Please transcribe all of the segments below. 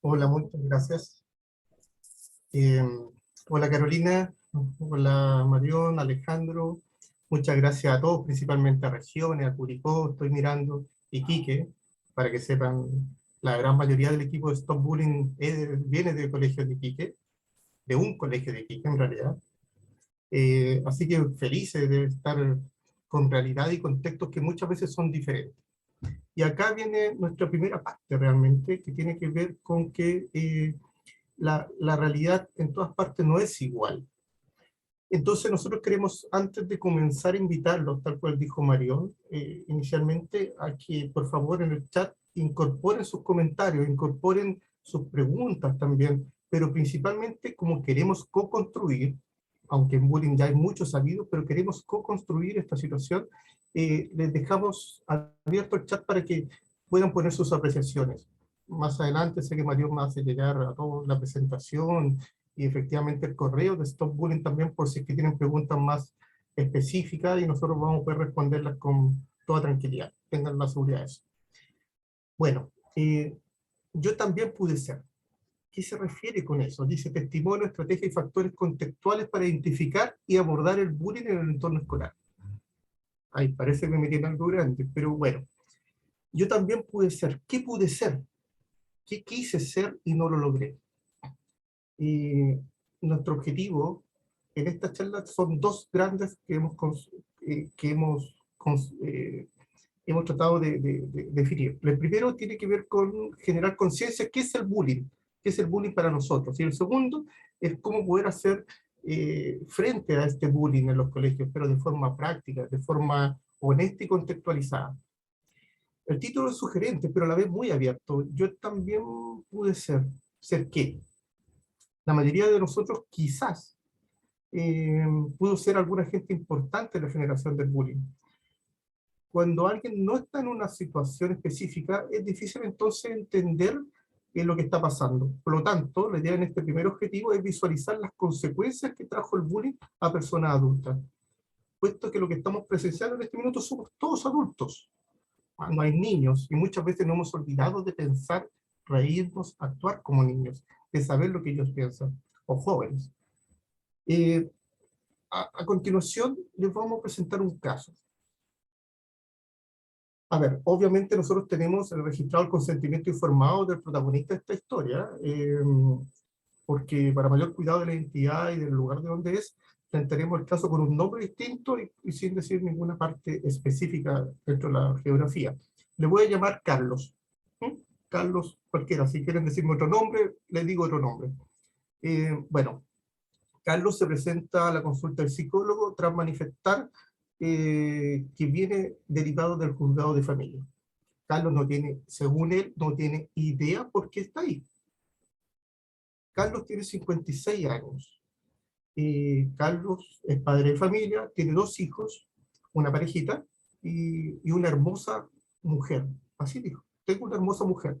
Hola, muchas gracias. Eh, Hola Carolina, hola Marión, Alejandro. Muchas gracias a todos, principalmente a Regiones, a Curicó, estoy mirando, Iquique, para que sepan, la gran mayoría del equipo de Stop Bullying viene del colegio de Iquique, de un colegio de Iquique en realidad. Así que felices de estar con realidad y contextos que muchas veces son diferentes. Y acá viene nuestra primera parte realmente, que tiene que ver con que la realidad en todas partes no es igual. Entonces nosotros queremos, antes de comenzar, invitarlos, tal cual dijo Marión, inicialmente, a que por favor en el chat incorporen sus comentarios, incorporen sus preguntas también, pero principalmente como queremos co-construir, aunque en bullying ya hay mucho sabido, pero queremos co-construir esta situación, les dejamos abierto el chat para que puedan poner sus apreciaciones. Más adelante sé que Marión me hace llegar a toda la presentación y efectivamente el correo de Stop Bullying también, por si es que tienen preguntas más específicas y nosotros vamos a poder responderlas con toda tranquilidad. Tengan la seguridad de eso. Bueno, yo también pude ser. ¿Qué se refiere con eso? Dice testimonio, estrategia y factores contextuales para identificar y abordar el bullying en el entorno escolar. Ay, parece que me tiene algo grande, pero bueno. Yo también pude ser. ¿Qué pude ser? ¿Qué quise ser y no lo logré? Y nuestro objetivo en esta charla son dos grandes que hemos tratado de definir. El primero tiene que ver con generar conciencia, ¿qué es el bullying? ¿Qué es el bullying para nosotros? Y el segundo es cómo poder hacer frente a este bullying en los colegios, pero de forma práctica, de forma honesta y contextualizada. El título es sugerente, pero a la vez muy abierto. Yo también pude ser. ¿Ser qué? La mayoría de nosotros quizás pudo ser alguna gente importante en la generación del bullying. Cuando alguien no está en una situación específica, es difícil entonces entender qué es lo que está pasando. Por lo tanto, la idea en este primer objetivo es visualizar las consecuencias que trajo el bullying a personas adultas, puesto que lo que estamos presenciando en este minuto somos todos adultos, no hay niños, y muchas veces nos hemos olvidado de pensar, reírnos, actuar como niños, de saber lo que ellos piensan, o jóvenes. Eh, a continuación les vamos a presentar un caso. A ver, obviamente nosotros tenemos registrado el consentimiento informado del protagonista de esta historia, porque para mayor cuidado de la identidad y del lugar de donde es, plantearemos el caso con un nombre distinto y sin decir ninguna parte específica dentro de la geografía. Le voy a llamar Carlos. ¿Sí? Carlos cualquiera, si quieren decirme otro nombre, le digo otro nombre. Bueno, Carlos se presenta a la consulta del psicólogo tras manifestar que viene derivado del juzgado de familia. Carlos no tiene, según él, no tiene idea por qué está ahí. Carlos tiene 56 años. Carlos es padre de familia, tiene dos hijos, una parejita y una hermosa mujer. Así dijo, tengo una hermosa mujer.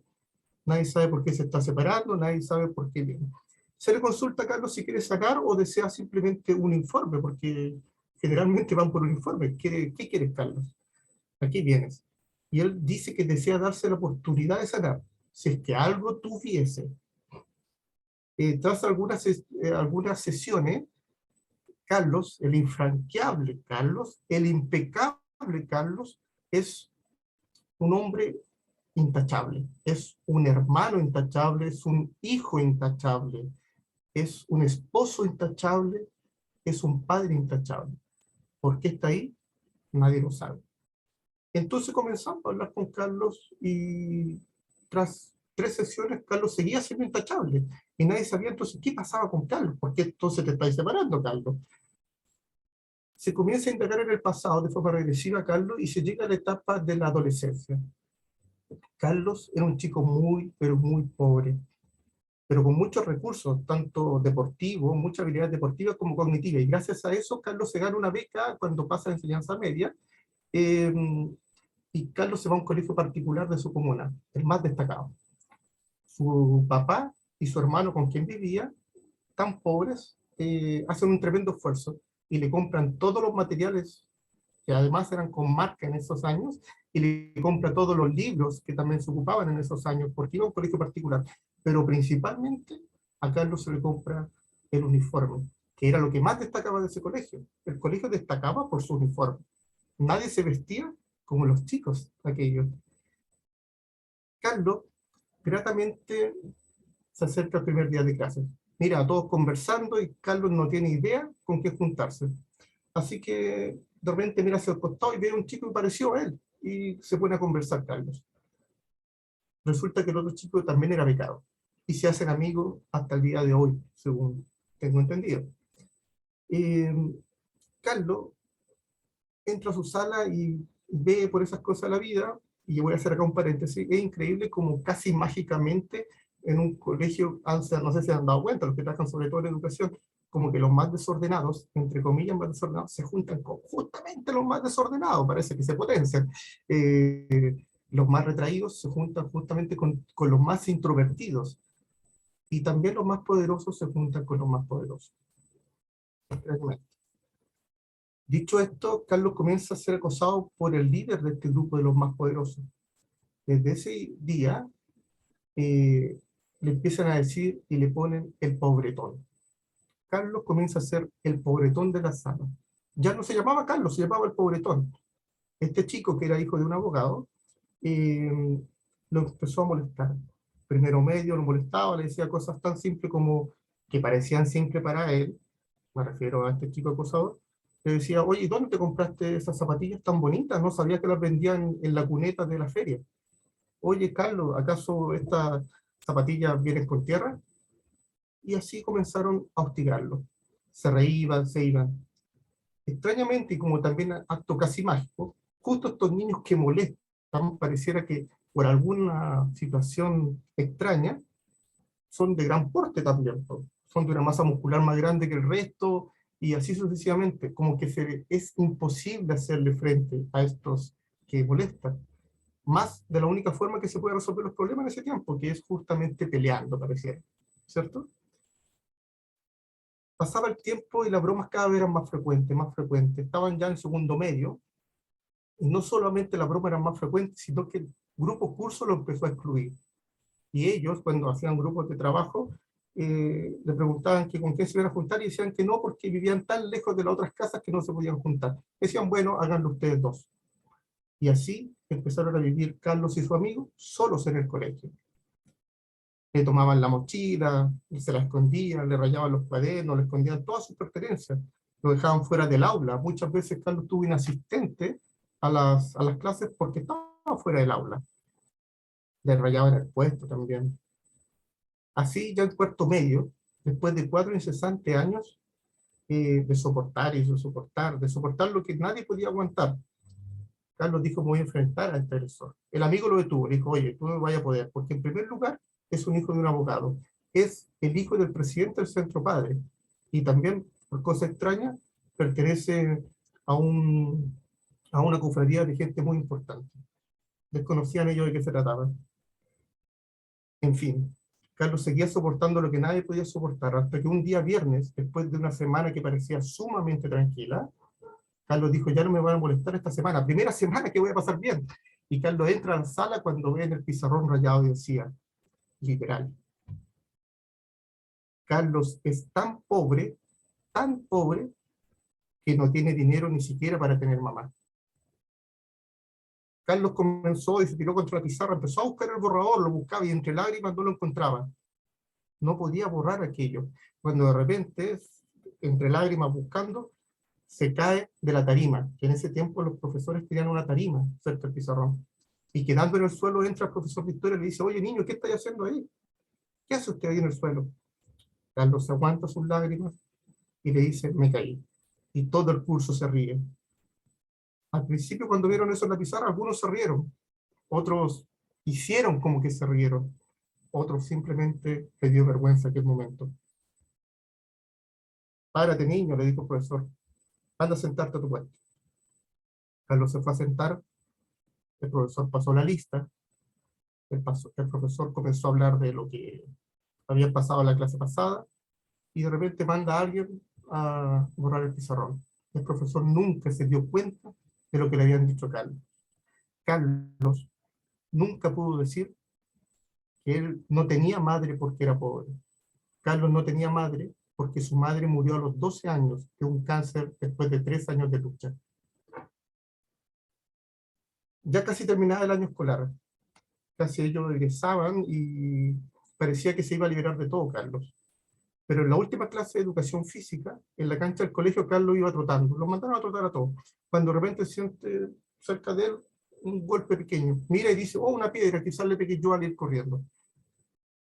Nadie sabe por qué se está separando, nadie sabe por qué viene. Se le consulta a Carlos si quiere sacar o desea simplemente un informe, porque generalmente van por un informe. ¿Qué quieres, Carlos? Aquí vienes. Y él dice que desea darse la oportunidad de sanar. Si es que algo tuviese. Tras algunas sesiones, Carlos, el infranqueable Carlos, el impecable Carlos, es un hombre intachable, es un hermano intachable, es un hijo intachable, es un esposo intachable, es un padre intachable. ¿Por qué está ahí? Nadie lo sabe. Entonces comenzamos a hablar con Carlos y tras 3 sesiones Carlos seguía siendo intachable y nadie sabía entonces qué pasaba con Carlos, por qué entonces te estáis separando, Carlos. Se comienza a indagar en el pasado de forma regresiva, Carlos, y se llega a la etapa de la adolescencia. Carlos era un chico muy, pero muy pobre, pero con muchos recursos, tanto deportivos, muchas habilidades deportivas como cognitivas, y gracias a eso Carlos se gana una beca cuando pasa a enseñanza media, eh, y Carlos se va a un colegio particular de su comuna, el más destacado. Su papá y su hermano con quien vivía, tan pobres, hacen un tremendo esfuerzo y le compran todos los materiales que además eran con marca en esos años, y le compra todos los libros que también se ocupaban en esos años, porque iba a un colegio particular. pero principalmente a Carlos se le compra el uniforme, que era lo que más destacaba de ese colegio. El colegio destacaba por su uniforme. Nadie se vestía como los chicos aquellos. Carlos gratamente se acerca el primer día de clase. Mira, a todos conversando y Carlos no tiene idea con qué juntarse. Así que de repente mira hacia el costado y ve a un chico y pareció a él. Y se pone a conversar Carlos. Resulta que el otro chico también era becado. Y se hacen amigos hasta el día de hoy, según tengo entendido. Eh, Carlos entra a su sala y ve por esas cosas la vida, y yo voy a hacer acá un paréntesis, es increíble como casi mágicamente en un colegio, no sé si han dado cuenta, los que trabajan sobre todo en educación, como que los más desordenados, entre comillas más desordenados, se juntan con justamente los más desordenados, parece que se potencian. Los más retraídos se juntan justamente con los más introvertidos, y también los más poderosos se juntan con los más poderosos. Dicho esto, Carlos comienza a ser acosado por el líder de este grupo de los más poderosos. Desde ese día, le empiezan a decir y le ponen el pobretón. Carlos comienza a ser el pobretón de la sala. Ya no se llamaba Carlos, se llamaba el pobretón. Este chico, que era hijo de un abogado, eh, lo empezó a molestar. Primero medio lo molestaba, le decía cosas tan simples como que parecían simples para él, me refiero a este chico acosador, le decía, oye, ¿dónde te compraste esas zapatillas tan bonitas? No sabía que las vendían en la cuneta de la feria. Oye, Carlos, ¿acaso estas zapatillas vienen con tierra? Y así comenzaron a hostigarlo. Se reíban, se iban. Extrañamente, y como también acto casi mágico, justo estos niños que molestan, pareciera que por alguna situación extraña, son de gran porte también, ¿no? Son de una masa muscular más grande que el resto, y así sucesivamente, como que es imposible hacerle frente a estos que molestan. Más de la única forma que se puede resolver los problemas en ese tiempo, que es justamente peleando, pareciera, ¿cierto? Pasaba el tiempo y las bromas cada vez eran más frecuentes, más frecuentes. Estaban ya en segundo medio, y no solamente las bromas eran más frecuentes, sino que el grupo curso lo empezó a excluir. Y ellos, cuando hacían grupos de trabajo, le preguntaban que con quién se iban a juntar, y decían que no, porque vivían tan lejos de las otras casas que no se podían juntar. Decían, bueno, háganlo ustedes dos. Y así empezaron a vivir Carlos y su amigo solos en el colegio. Le tomaban la mochila, se la escondían, le rayaban los cuadernos, le escondían todas sus pertenencias, lo dejaban fuera del aula. Muchas veces Carlos tuvo un asistente a las clases porque estaba fuera del aula. Le rayaban el puesto también. Así ya en cuarto medio, después de 4 incesantes años de soportar y de soportar lo que nadie podía aguantar, Carlos dijo, me voy a enfrentar a este agresor. El amigo lo detuvo, le dijo, oye, tú no vayas a poder, porque en primer lugar es un hijo de un abogado, es el hijo del presidente del Centro Padre, y también, por cosa extraña, pertenece a, a una cofradía de gente muy importante. Desconocían ellos de qué se trataba. En fin, Carlos seguía soportando lo que nadie podía soportar, hasta que un día viernes, después de una semana que parecía sumamente tranquila, Carlos dijo, ya no me van a molestar esta semana, primera semana que voy a pasar bien. Y Carlos entra a la sala cuando ve en el pizarrón rayado y decía, literal, Carlos es tan pobre, que no tiene dinero ni siquiera para tener mamá. Carlos comenzó y se tiró contra la pizarra, empezó a buscar el borrador, lo buscaba y entre lágrimas no lo encontraba. No podía borrar aquello. Cuando de repente, entre lágrimas buscando, se cae de la tarima, que en ese tiempo los profesores tenían una tarima cerca del pizarrón. Y quedando en el suelo entra el profesor de historia y le dice, oye niño, ¿qué estáis haciendo ahí? ¿Qué hace usted ahí en el suelo? Carlos se aguanta sus lágrimas y le dice, me caí. Y todo el curso se ríe. Al principio cuando vieron eso en la pizarra, algunos se rieron, otros hicieron como que se rieron, otros simplemente les dio vergüenza aquel momento. Párate niño, le dijo el profesor, anda a sentarte a tu puesto. Carlos se fue a sentar, el profesor pasó la lista, el profesor comenzó a hablar de lo que había pasado en la clase pasada, y de repente manda a alguien a borrar el pizarrón. El profesor nunca se dio cuenta de lo que le habían dicho a Carlos. Carlos nunca pudo decir que él no tenía madre porque era pobre. Carlos no tenía madre porque su madre murió a los 12 años de un cáncer después de 3 años de lucha. Ya casi terminaba el año escolar, casi ellos egresaban y parecía que se iba a liberar de todo Carlos. Pero en la última clase de educación física, en la cancha del colegio, Carlos iba trotando. Lo mandaron a trotar a todos. Cuando de repente siente cerca de él un golpe pequeño. Mira y dice, oh, una piedra, quizás le pegué yo al ir corriendo.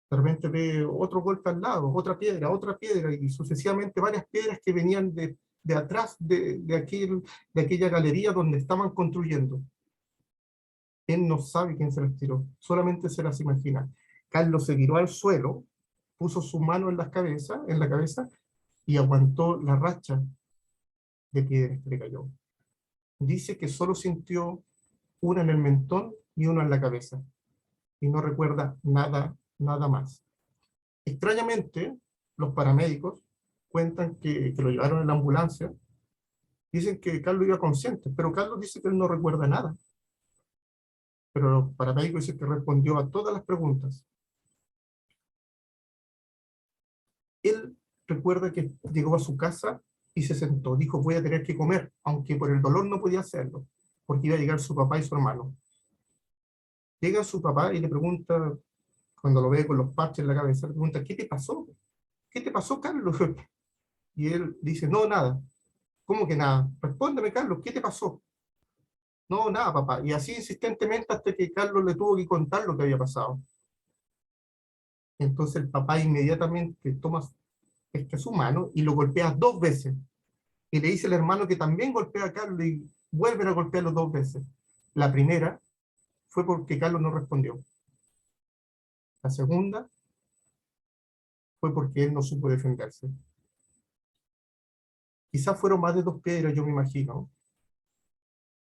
De repente ve otro golpe al lado, otra piedra, y sucesivamente varias piedras que venían de atrás de aquella galería donde estaban construyendo. Él no sabe quién se las tiró, solamente se las imagina. Carlos se tiró al suelo, puso su mano en la cabeza, y aguantó la racha de piedras que le cayó. Dice que solo sintió una en el mentón y una en la cabeza, y no recuerda nada, nada más. Extrañamente, los paramédicos cuentan que lo llevaron en la ambulancia, dicen que Carlos iba consciente, pero Carlos dice que él no recuerda nada. Pero los paramédicos dicen que respondió a todas las preguntas. Él recuerda que llegó a su casa y se sentó, dijo, voy a tener que comer, aunque por el dolor no podía hacerlo, porque iba a llegar su papá y su hermano. Llega su papá y le pregunta, cuando lo ve con los parches en la cabeza, le pregunta, ¿qué te pasó? ¿Qué te pasó, Carlos? Y él dice, no, nada. ¿Cómo que nada? Respóndeme, Carlos, ¿qué te pasó? No, nada, papá. Y así insistentemente hasta que Carlos le tuvo que contar lo que había pasado. Entonces el papá inmediatamente toma su mano y lo golpea 2 veces. Y le dice al hermano que también golpea a Carlos y vuelven a golpearlo 2 veces. La primera fue porque Carlos no respondió. La segunda fue porque él no supo defenderse. Quizás fueron más de 2 piedras, yo me imagino,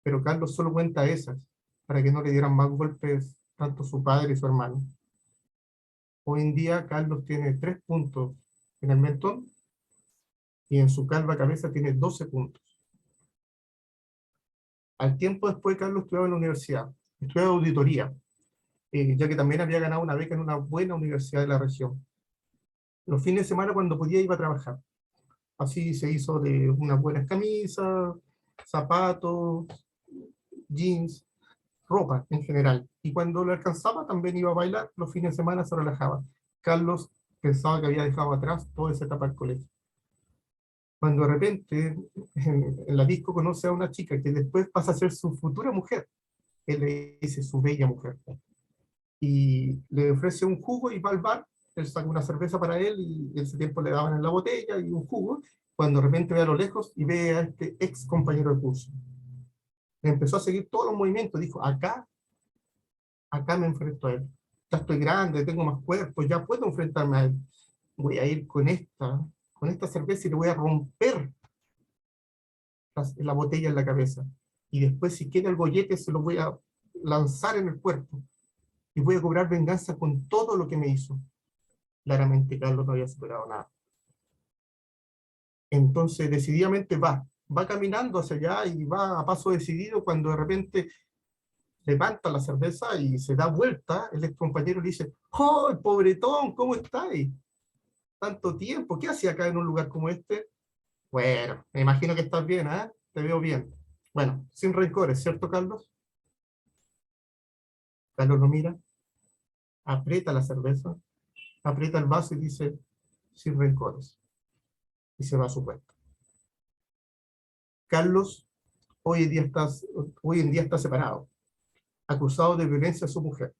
pero Carlos solo cuenta esas, para que no le dieran más golpes tanto su padre y su hermano. Hoy en día Carlos tiene 3 puntos en el mentón y en su calva cabeza tiene 12 puntos. Al tiempo después Carlos estudiaba en la universidad, estudiaba auditoría, ya que también había ganado una beca en una buena universidad de la región. Los fines de semana cuando podía iba a trabajar. Así se hizo de unas buenas camisas, zapatos, jeans, ropa en general. Y cuando lo alcanzaba también iba a bailar, los fines de semana se relajaba. Carlos pensaba que había dejado atrás toda esa etapa del colegio. Cuando de repente en la disco conoce a una chica que después pasa a ser su futura mujer, él le dice su bella mujer, y le ofrece un jugo y va al bar, él saca una cerveza para él y en ese tiempo le daban en la botella y un jugo, cuando de repente ve a lo lejos y ve a este ex compañero de curso. Le empezó a seguir todos los movimientos, dijo, acá me enfrento a él. Ya estoy grande, tengo más cuerpo, ya puedo enfrentarme a él. Voy a ir con esta cerveza y le voy a romper la botella en la cabeza. Y después, si quiere el gollete, se lo voy a lanzar en el cuerpo. Y voy a cobrar venganza con todo lo que me hizo. Claramente Carlos no había superado nada. Entonces, decididamente va caminando hacia allá y va a paso decidido cuando de repente levanta la cerveza y se da vuelta, el ex compañero le dice, ¡oh, pobretón, ¿cómo estáis? Tanto tiempo, ¿qué hacía acá en un lugar como este? Bueno, me imagino que estás bien, ¿eh? Te veo bien. Bueno, sin rencores, ¿cierto, Carlos? Carlos lo mira, aprieta la cerveza, aprieta el vaso y dice, sin rencores. Y se va a su puesto. Carlos hoy en día está separado, acusado de violencia a su mujer.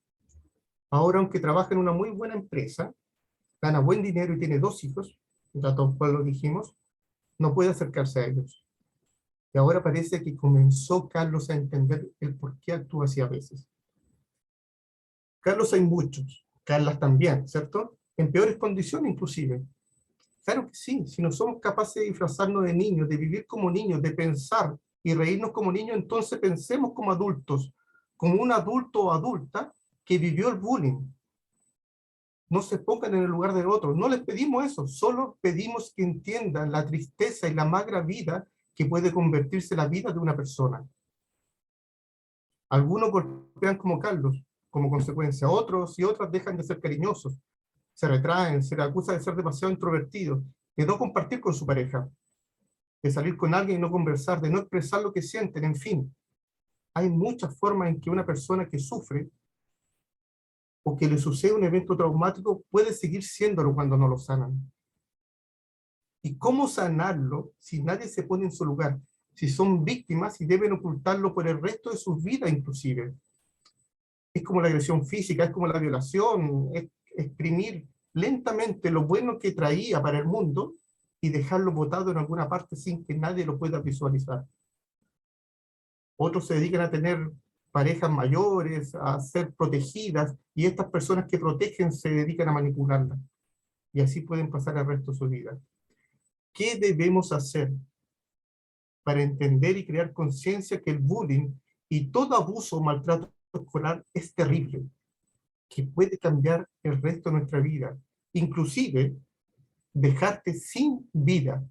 Ahora, aunque trabaja en una muy buena empresa, gana buen dinero y tiene 2 hijos, ya todos lo dijimos, no puede acercarse a ellos. Y ahora parece que comenzó Carlos a entender el por qué actúa así a veces. Carlos hay muchos, Carlas también, ¿cierto? En peores condiciones inclusive. Claro que sí, si no somos capaces de disfrazarnos de niños, de vivir como niños, de pensar y reírnos como niños, entonces pensemos como adultos, como un adulto o adulta que vivió el bullying. No se pongan en el lugar de otros, no les pedimos eso, solo pedimos que entiendan la tristeza y la magra vida que puede convertirse la vida de una persona. Algunos golpean como Carlos, como consecuencia. Otros y otras dejan de ser cariñosos, se retraen, se les acusa de ser demasiado introvertidos, de no compartir con su pareja, de salir con alguien y no conversar, de no expresar lo que sienten, en fin. Hay muchas formas en que una persona que sufre o que le sucede un evento traumático puede seguir siéndolo cuando no lo sanan. ¿Y cómo sanarlo si nadie se pone en su lugar? Si son víctimas y deben ocultarlo por el resto de sus vidas inclusive. Es como la agresión física, es como la violación, es exprimir lentamente lo bueno que traía para el mundo y dejarlo botado en alguna parte sin que nadie lo pueda visualizar. Otros se dedican a tener parejas mayores, a ser protegidas, y estas personas que protegen se dedican a manipularlas. Y así pueden pasar el resto de su vida. ¿Qué debemos hacer para entender y crear conciencia que el bullying y todo abuso o maltrato escolar es terrible, que puede cambiar el resto de nuestra vida, inclusive dejarte sin vida?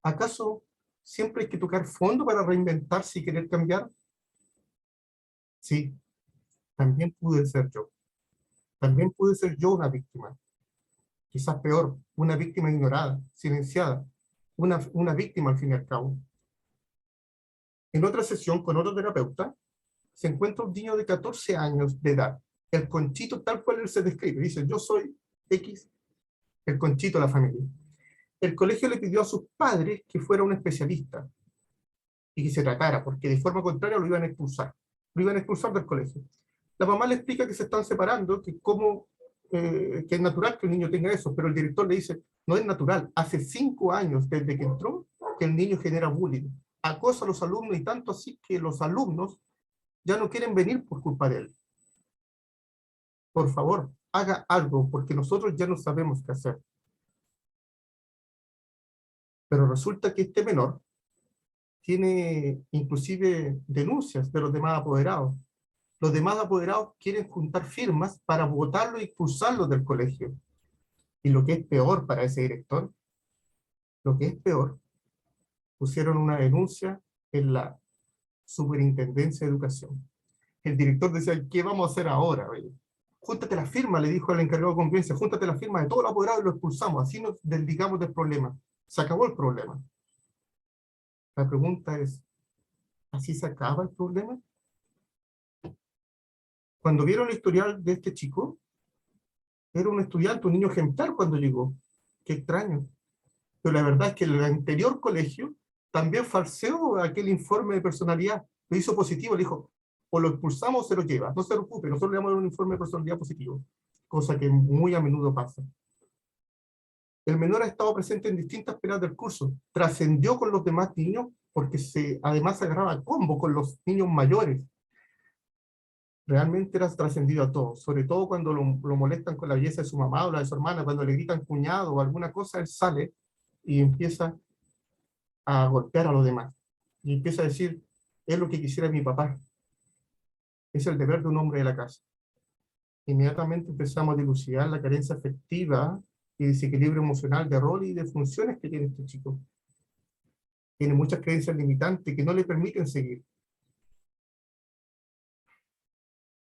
¿Acaso siempre hay que tocar fondo para reinventarse y querer cambiar? Sí, también pude ser yo. También pude ser yo una víctima. Quizás peor, una víctima ignorada, silenciada. Una víctima al fin y al cabo. En otra sesión con otro terapeuta, se encuentra un niño de 14 años de edad. El Conchito tal cual él se describe. Dice, yo soy X, el Conchito de la familia. El colegio le pidió a sus padres que fuera un especialista y que se tratara, porque de forma contraria lo iban a expulsar. Lo iban a expulsar del colegio. La mamá le explica que se están separando, que que es natural que el niño tenga eso, pero el director le dice, no es natural, hace 5 años desde que entró que el niño genera bullying, acosa a los alumnos y tanto así que los alumnos ya no quieren venir por culpa de él. Por favor, haga algo, porque nosotros ya no sabemos qué hacer. Pero resulta que este menor tiene inclusive denuncias de los demás apoderados. Los demás apoderados quieren juntar firmas para votarlo e expulsarlo del colegio. Y lo que es peor para ese director, lo que es peor, pusieron una denuncia en la Superintendencia de Educación. El director decía, ¿qué vamos a hacer ahora? Oye, júntate la firma, le dijo al encargado de convivencia, júntate la firma de todos los apoderados y lo expulsamos, así nos desligamos del problema. Se acabó el problema. La pregunta es, ¿así se acaba el problema? Cuando vieron el historial de este chico, era un estudiante, un niño ejemplar cuando llegó. Qué extraño. Pero la verdad es que el anterior colegio también falseó aquel informe de personalidad. Lo hizo positivo, le dijo, o lo expulsamos o se lo lleva. No se preocupe, nosotros le damos un informe de personalidad positivo. Cosa que muy a menudo pasa. El menor ha estado presente en distintas peleas del curso. Trascendió con los demás niños porque además se agarraba a combo con los niños mayores. Realmente era trascendido a todos, sobre todo cuando lo molestan con la belleza de su mamá o la de su hermana, cuando le gritan cuñado o alguna cosa, él sale y empieza a golpear a los demás. Y empieza a decir, es lo que quisiera mi papá. Es el deber de un hombre de la casa. Inmediatamente empezamos a dilucidar la carencia afectiva y desequilibrio emocional de rol y de funciones que tiene este chico. Tiene muchas creencias limitantes que no le permiten seguir.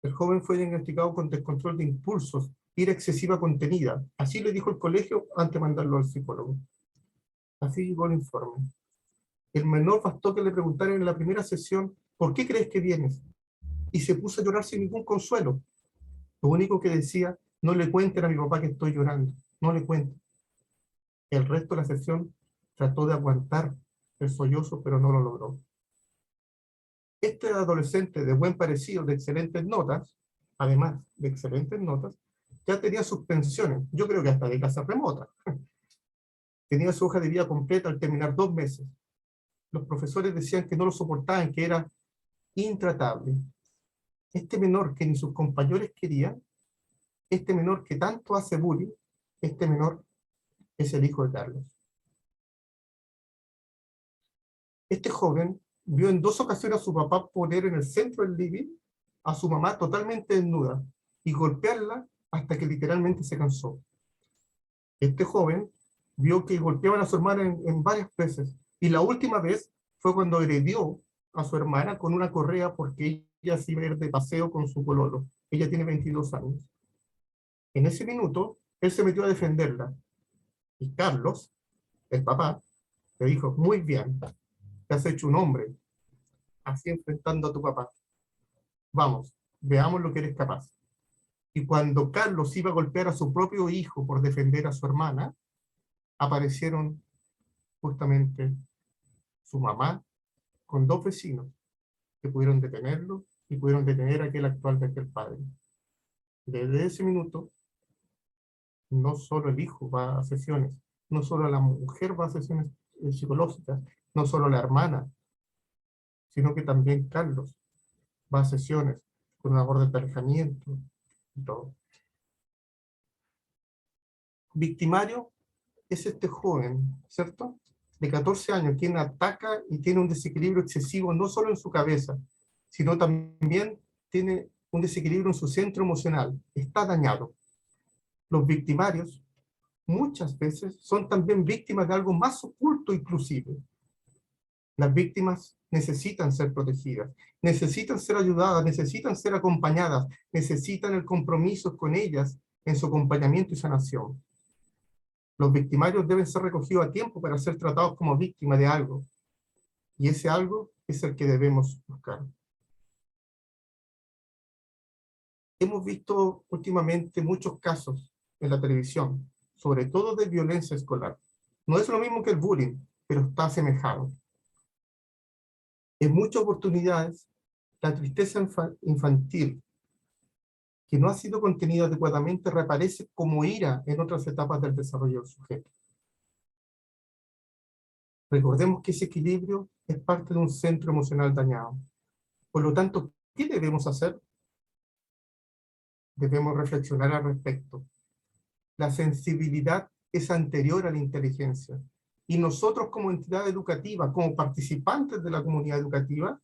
El joven fue diagnosticado con descontrol de impulsos, ira excesiva contenida. Así le dijo el colegio antes de mandarlo al psicólogo. Así llegó el informe. El menor bastó que le preguntaran en la primera sesión, ¿por qué crees que vienes? Y se puso a llorar sin ningún consuelo. Lo único que decía, no le cuenten a mi papá que estoy llorando. No le cuenten. El resto de la sesión trató de aguantar el sollozo, pero no lo logró. Este adolescente de buen parecido, de excelentes notas, además de excelentes notas, ya tenía sus pensiones, yo creo que hasta de casa remota. Tenía su hoja de vida completa al terminar 2 meses. Los profesores decían que no lo soportaban, que era intratable. Este menor que ni sus compañeros querían, este menor que tanto hace bullying, este menor es el hijo de Carlos. Este joven vio en 2 ocasiones a su papá poner en el centro del living a su mamá totalmente desnuda y golpearla hasta que literalmente se cansó. Este joven vio que golpeaban a su hermana en varias veces, y la última vez fue cuando agredió a su hermana con una correa porque ella se iba a ir de paseo con su pololo. Ella tiene 22 años. En ese minuto, él se metió a defenderla. Y Carlos, el papá, le dijo, muy bien, te has hecho un hombre, así enfrentando a tu papá. Vamos, veamos lo que eres capaz. Y cuando Carlos iba a golpear a su propio hijo por defender a su hermana, aparecieron justamente su mamá con dos vecinos que pudieron detenerlo y pudieron detener a aquel actual de aquel padre. Desde ese minuto, no solo el hijo va a sesiones, no solo la mujer va a sesiones psicológicas, no solo la hermana, sino que también Carlos va a sesiones con una orden de alejamiento y todo. Victimario es este joven, ¿cierto? De 14 años, quien ataca y tiene un desequilibrio excesivo no solo en su cabeza, sino también tiene un desequilibrio en su centro emocional. Está dañado. Los victimarios muchas veces son también víctimas de algo más oculto inclusive. Las víctimas necesitan ser protegidas, necesitan ser ayudadas, necesitan ser acompañadas, necesitan el compromiso con ellas en su acompañamiento y sanación. Los victimarios deben ser recogidos a tiempo para ser tratados como víctimas de algo. Y ese algo es el que debemos buscar. Hemos visto últimamente muchos casos en la televisión, sobre todo de violencia escolar. No es lo mismo que el bullying, pero está asemejado. En muchas oportunidades, la tristeza infantil, que no ha sido contenida adecuadamente, reaparece como ira en otras etapas del desarrollo del sujeto. Recordemos que ese equilibrio es parte de un centro emocional dañado. Por lo tanto, ¿qué debemos hacer? Debemos reflexionar al respecto. La sensibilidad es anterior a la inteligencia. Y nosotros como entidad educativa, como participantes de la comunidad educativa,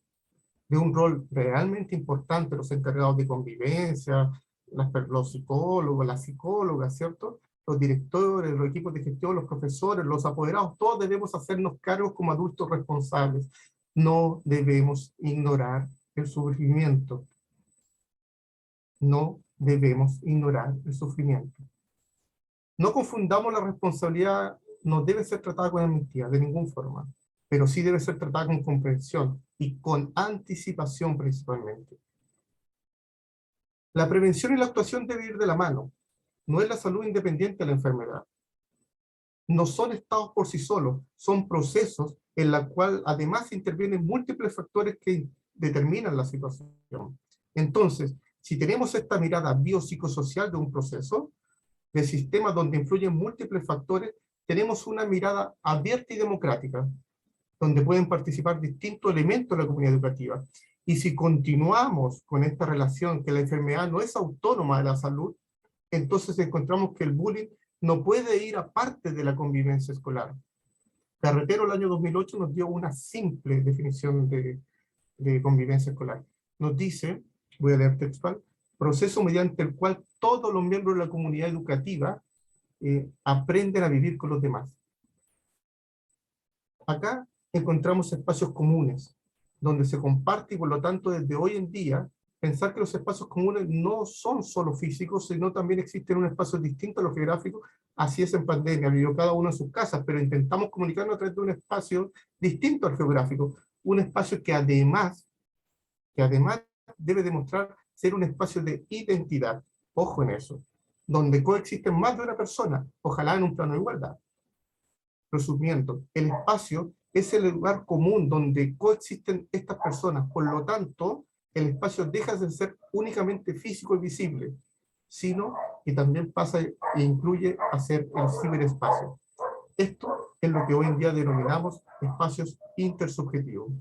de un rol realmente importante, los encargados de convivencia, los psicólogos, las psicólogas, ¿cierto? Los directores, los equipos de gestión, los profesores, los apoderados, todos debemos hacernos cargos como adultos responsables. No debemos ignorar el sufrimiento. No debemos ignorar el sufrimiento. No confundamos la responsabilidad, no debe ser tratada con amnistía, de ninguna forma, pero sí debe ser tratada con comprensión y con anticipación principalmente. La prevención y la actuación deben ir de la mano. No es la salud independiente de la enfermedad. No son estados por sí solos, son procesos en los cuales además intervienen múltiples factores que determinan la situación. Entonces, si tenemos esta mirada biopsicosocial de un proceso, de sistemas donde influyen múltiples factores, tenemos una mirada abierta y democrática, donde pueden participar distintos elementos de la comunidad educativa. Y si continuamos con esta relación que la enfermedad no es autónoma de la salud, entonces encontramos que el bullying no puede ir aparte de la convivencia escolar. Carretero el año 2008 nos dio una simple definición de convivencia escolar. Nos dice, voy a leer textual, proceso mediante el cual todos los miembros de la comunidad educativa aprenden a vivir con los demás. Acá encontramos espacios comunes, donde se comparte y por lo tanto desde hoy en día, pensar que los espacios comunes no son solo físicos, sino también existen un espacio distinto a los geográficos. Así es en pandemia, vivió cada uno en sus casas, pero intentamos comunicarnos a través de un espacio distinto al geográfico, un espacio que además debe demostrar ser un espacio de identidad, ojo en eso, donde coexisten más de una persona, ojalá en un plano de igualdad. Resumiendo, el espacio es el lugar común donde coexisten estas personas, por lo tanto, el espacio deja de ser únicamente físico y visible, sino que también pasa e incluye hacer el ciberespacio. Esto es lo que hoy en día denominamos espacios intersubjetivos.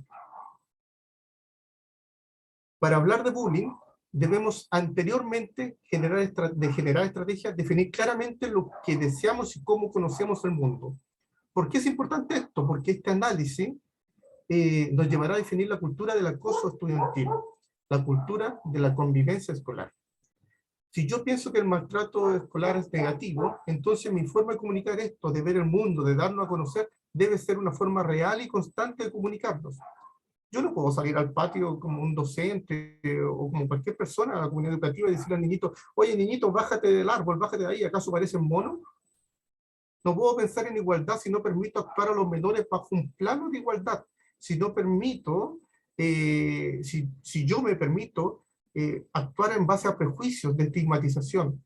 Para hablar de bullying, debemos anteriormente generar estrategias, definir claramente lo que deseamos y cómo conocemos el mundo. ¿Por qué es importante esto? Porque este análisis nos llevará a definir la cultura del acoso estudiantil, la cultura de la convivencia escolar. Si yo pienso que el maltrato escolar es negativo, entonces mi forma de comunicar esto, de ver el mundo, de darnos a conocer, debe ser una forma real y constante de comunicarnos. Yo no puedo salir al patio como un docente o como cualquier persona de la comunidad educativa y decirle al niñito, oye niñito, bájate del árbol, bájate de ahí, ¿acaso parecen monos? No puedo pensar en igualdad si no permito actuar a los menores bajo un plano de igualdad. Si no permito, si yo me permito actuar en base a prejuicios de estigmatización.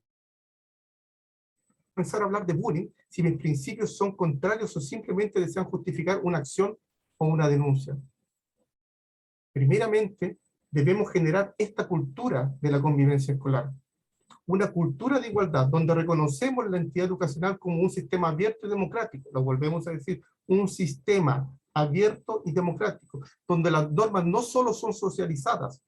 Pensar a hablar de bullying si mis principios son contrarios o simplemente desean justificar una acción o una denuncia. Primeramente, debemos generar esta cultura de la convivencia escolar. Una cultura de igualdad, donde reconocemos la entidad educacional como un sistema abierto y democrático. Lo volvemos a decir, un sistema abierto y democrático, donde las normas no solo son socializadas,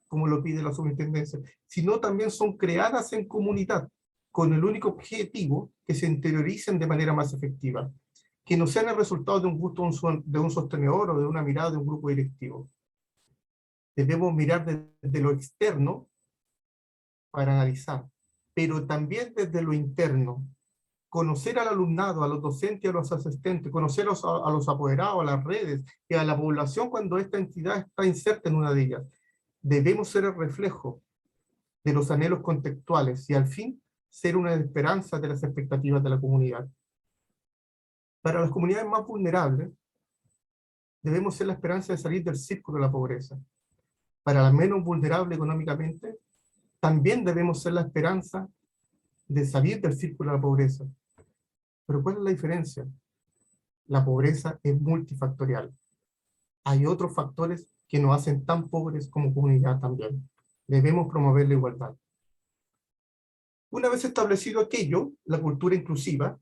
como lo pide la superintendencia, sino también son creadas en comunidad, con el único objetivo que se interioricen de manera más efectiva, que no sean el resultado de un gusto de un sostenedor o de una mirada de un grupo directivo. Debemos mirar desde lo externo para analizar, pero también desde lo interno. Conocer al alumnado, a los docentes y a los asistentes, conocer a los apoderados, a las redes y a la población cuando esta entidad está inserta en una de ellas. Debemos ser el reflejo de los anhelos contextuales y al fin ser una esperanza de las expectativas de la comunidad. Para las comunidades más vulnerables, debemos ser la esperanza de salir del círculo de la pobreza. Para las menos vulnerables económicamente, también debemos ser la esperanza de salir del círculo de la pobreza. Pero ¿cuál es la diferencia? La pobreza es multifactorial. Hay otros factores que nos hacen tan pobres como comunidad también. Debemos promover la igualdad. Una vez establecido aquello, la cultura inclusiva,